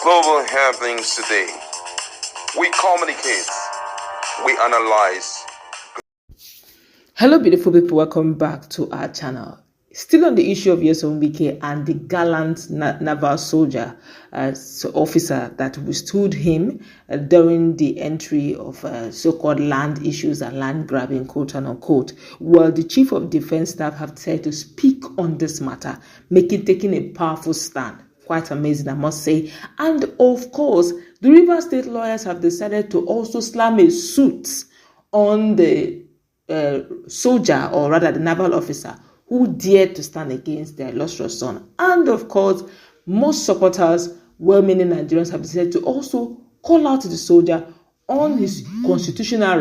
Global happenings today. We communicate. We analyze. Hello beautiful people, welcome back to our channel. Still on the issue of Wike and the gallant naval soldier officer that withstood him during the entry of so-called land issues and land grabbing, quote and unquote. Well, the Chief of Defense Staff have said to speak on this matter, taking a powerful stand. Quite amazing, I must say. And of course, the Rivers State lawyers have decided to also slam a suit on the soldier, or rather the naval officer, who dared to stand against their illustrious son. And of course, most supporters, well-meaning Nigerians, have decided to also call out to the soldier on his constitutional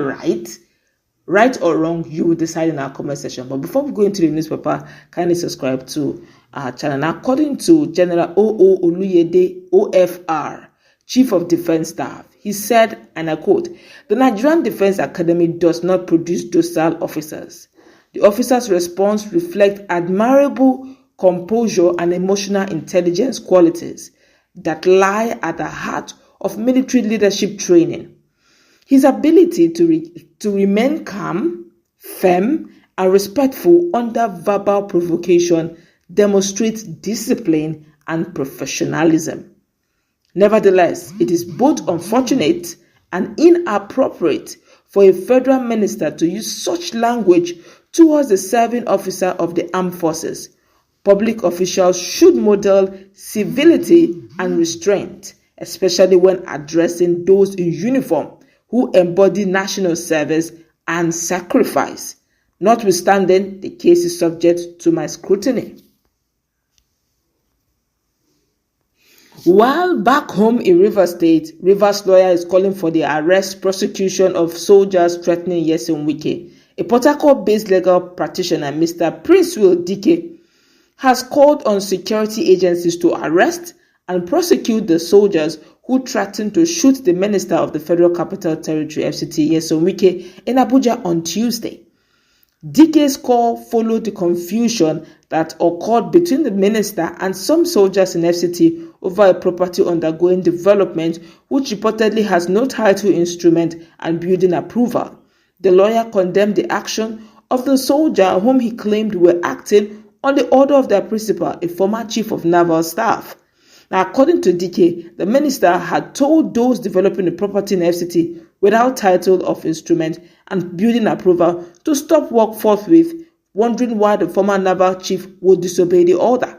right or wrong. You will decide in our comment section. But before we go into the newspaper, kindly subscribe to our channel. Now, according to General O.O. Oluyede, OFR, Chief of Defense Staff, he said, and I quote, "The Nigerian Defense Academy does not produce docile officers. The officers' response reflects admirable composure and emotional intelligence qualities that lie at the heart of military leadership training. His ability to remain calm, firm, and respectful under verbal provocation demonstrates discipline and professionalism. Nevertheless, it is both unfortunate and inappropriate for a federal minister to use such language towards the serving officer of the armed forces. Public officials should model civility and restraint, especially when addressing those in uniform who embody national service and sacrifice. Notwithstanding, the case is subject to my scrutiny." While back home in Rivers State, Rivers lawyer is calling for the arrest, prosecution of soldiers threatening Wike. A Port Harcourt-based legal practitioner, Mr. Prince Will Dike, has called on security agencies to arrest and prosecute the soldiers who threatened to shoot the Minister of the Federal Capital Territory, FCT, Wike, in Abuja on Tuesday. Dike's call followed the confusion that occurred between the minister and some soldiers in FCT over a property undergoing development, which reportedly has no title instrument and building approval. The lawyer condemned the action of the soldier, whom he claimed were acting on the order of their principal, a former chief of naval staff. Now, according to Dike, the minister had told those developing the property in FCT without title of instrument and building approval to stop work forthwith, wondering why the former naval chief would disobey the order.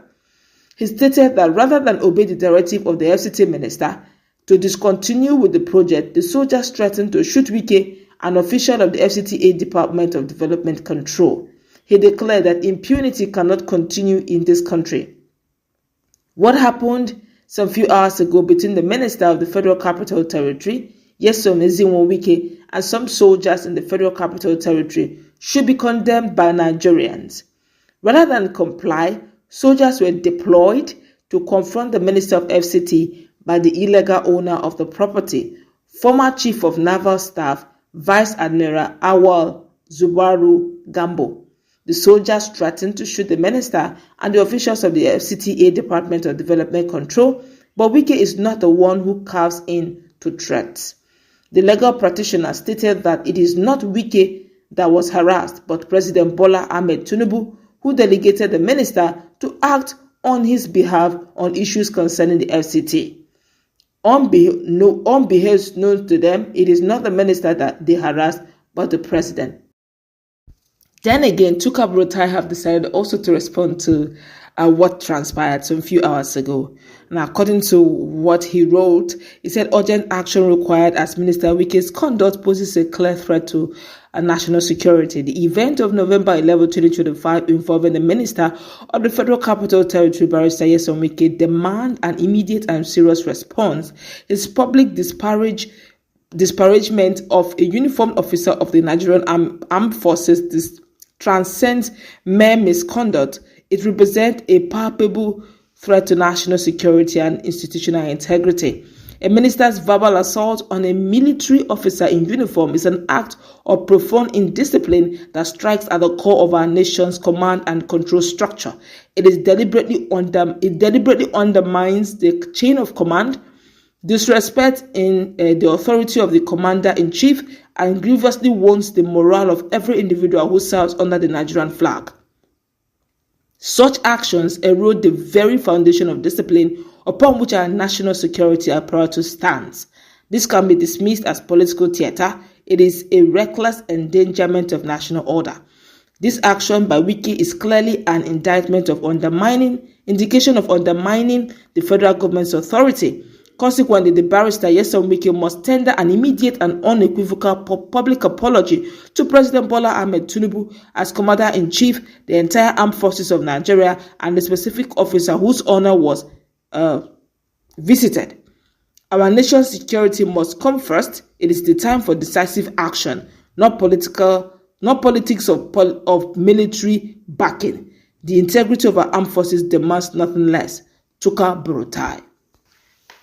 He stated that rather than obey the directive of the FCT minister to discontinue with the project, the soldiers threatened to shoot Wike, an official of the FCTA Department of Development Control. He declared that impunity cannot continue in this country. What happened some few hours ago between the Minister of the Federal Capital Territory, Wike, and some soldiers in the Federal Capital Territory should be condemned by Nigerians. Rather than comply, soldiers were deployed to confront the Minister of FCT by the illegal owner of the property, former Chief of Naval Staff, Vice Admiral Awal Zubaru Gambo. The soldiers threatened to shoot the minister and the officials of the FCTA Department of Development Control, but Wike is not the one who carves in to threats. The legal practitioner stated that it is not Wike that was harassed, but President Bola Ahmed Tinubu, who delegated the minister to act on his behalf on issues concerning the FCT. On behalf known to them, it is not the minister that they harassed, but the president. Then again, Tuka Brotai have decided also to respond to what transpired some few hours ago. Now, according to what he wrote, he said urgent action required as Minister Wike's conduct poses a clear threat to national security. The event of November 11, 2025 involving the Minister of the Federal Capital Territory, Barrister Wike, demand an immediate and serious response. His public disparagement of a uniformed officer of the Nigerian Armed Forces transcends mere misconduct. It represents a palpable threat to national security and institutional integrity. A minister's verbal assault on a military officer in uniform is an act of profound indiscipline that strikes at the core of our nation's command and control structure. It deliberately undermines the chain of command, disrespect in the authority of the commander-in-chief, and grievously wounds the morale of every individual who serves under the Nigerian flag. Such actions erode the very foundation of discipline upon which our national security apparatus stands. This can be dismissed as political theater. It is a reckless endangerment of national order. This action by Wike is clearly an indication of undermining the federal government's authority. Consequently, the barrister Nyesom Wike must tender an immediate and unequivocal public apology to President Bola Ahmed Tinubu as Commander-in-Chief, the entire armed forces of Nigeria, and the specific officer whose honor was visited. Our nation's security must come first. It is the time for decisive action, not politics of military backing. The integrity of our armed forces demands nothing less. Tuka Burutai.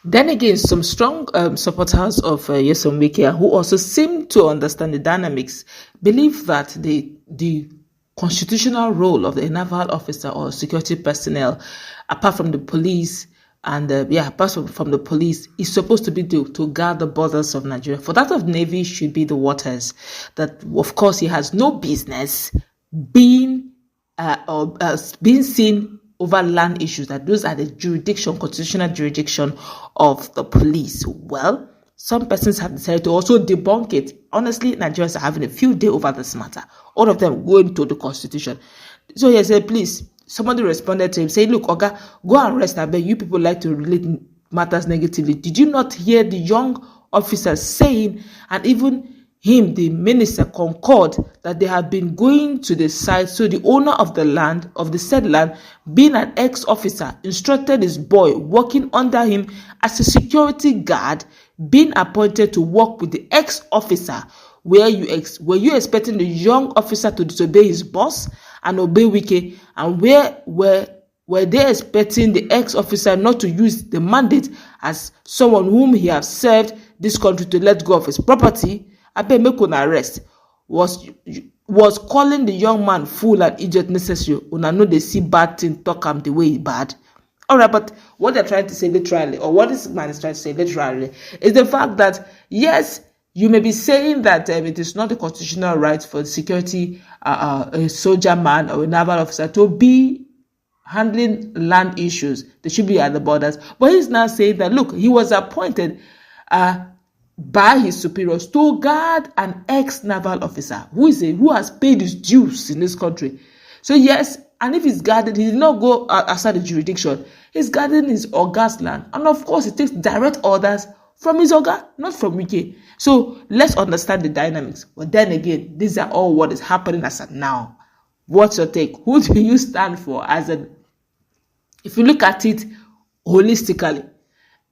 Then again, some strong supporters of Nyesom Wike, who also seem to understand the dynamics, believe that the constitutional role of the naval officer or security personnel, apart from the police, apart from the police, is supposed to be to guard the borders of Nigeria. For that of Navy should be the waters. That, of course, he has no business being seen over land issues, that those are the constitutional jurisdiction of the police. Well, some persons have decided to also debunk it. Honestly, Nigerians are having a field day over this matter. All of them going to the constitution. So he said, please, somebody responded to him saying, look, Oga, go and rest. I bet you people like to relate matters negatively. Did you not hear the young officers saying, and even him, the minister, concurred that they have been going to the site? So the owner of the land, of the said land, being an ex-officer, instructed his boy working under him as a security guard, being appointed to work with the ex-officer. Were you expecting the young officer to disobey his boss and obey Wike? And were they expecting the ex-officer not to use the mandate as someone whom he has served this country to let go of his property? Abe make una arrest. Was calling the young man fool and idiot necessary? Una know they see bad thing, talk him the way he bad. Alright, but what they're trying to say literally, or what this man is trying to say literally, is the fact that, yes, you may be saying that it is not a constitutional right for the security, a soldier man or a naval officer to be handling land issues. They should be at the borders. But he's now saying that, look, he was appointed by his superiors to guard an ex-naval officer who has paid his dues in this country. So yes, and if he's guarded, he did not go outside the jurisdiction. He's guarding his Oga's land. And of course, he takes direct orders from his Oga, not from Wike. So let's understand the dynamics. But then again, these are all what is happening as of now. What's your take? Who do you stand for? If you look at it holistically,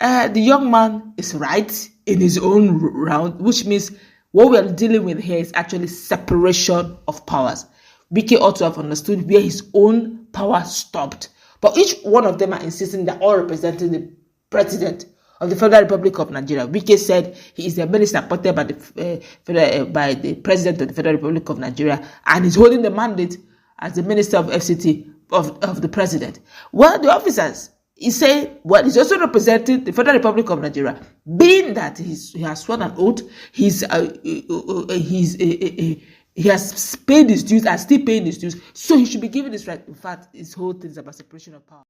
the young man is right in his own round, which means what we are dealing with here is actually separation of powers. Wike ought to have understood where his own power stopped. But each one of them are insisting that all representing the president of the Federal Republic of Nigeria. Wike said he is the minister appointed by the president of the Federal Republic of Nigeria, and he's holding the mandate as the minister of FCT of the president. Well, the officers, he said, well, he's also representing the Federal Republic of Nigeria, being that he has sworn an oath, he has paid his dues and still paying his dues, so he should be given his right. In fact, his whole thing is about separation of power.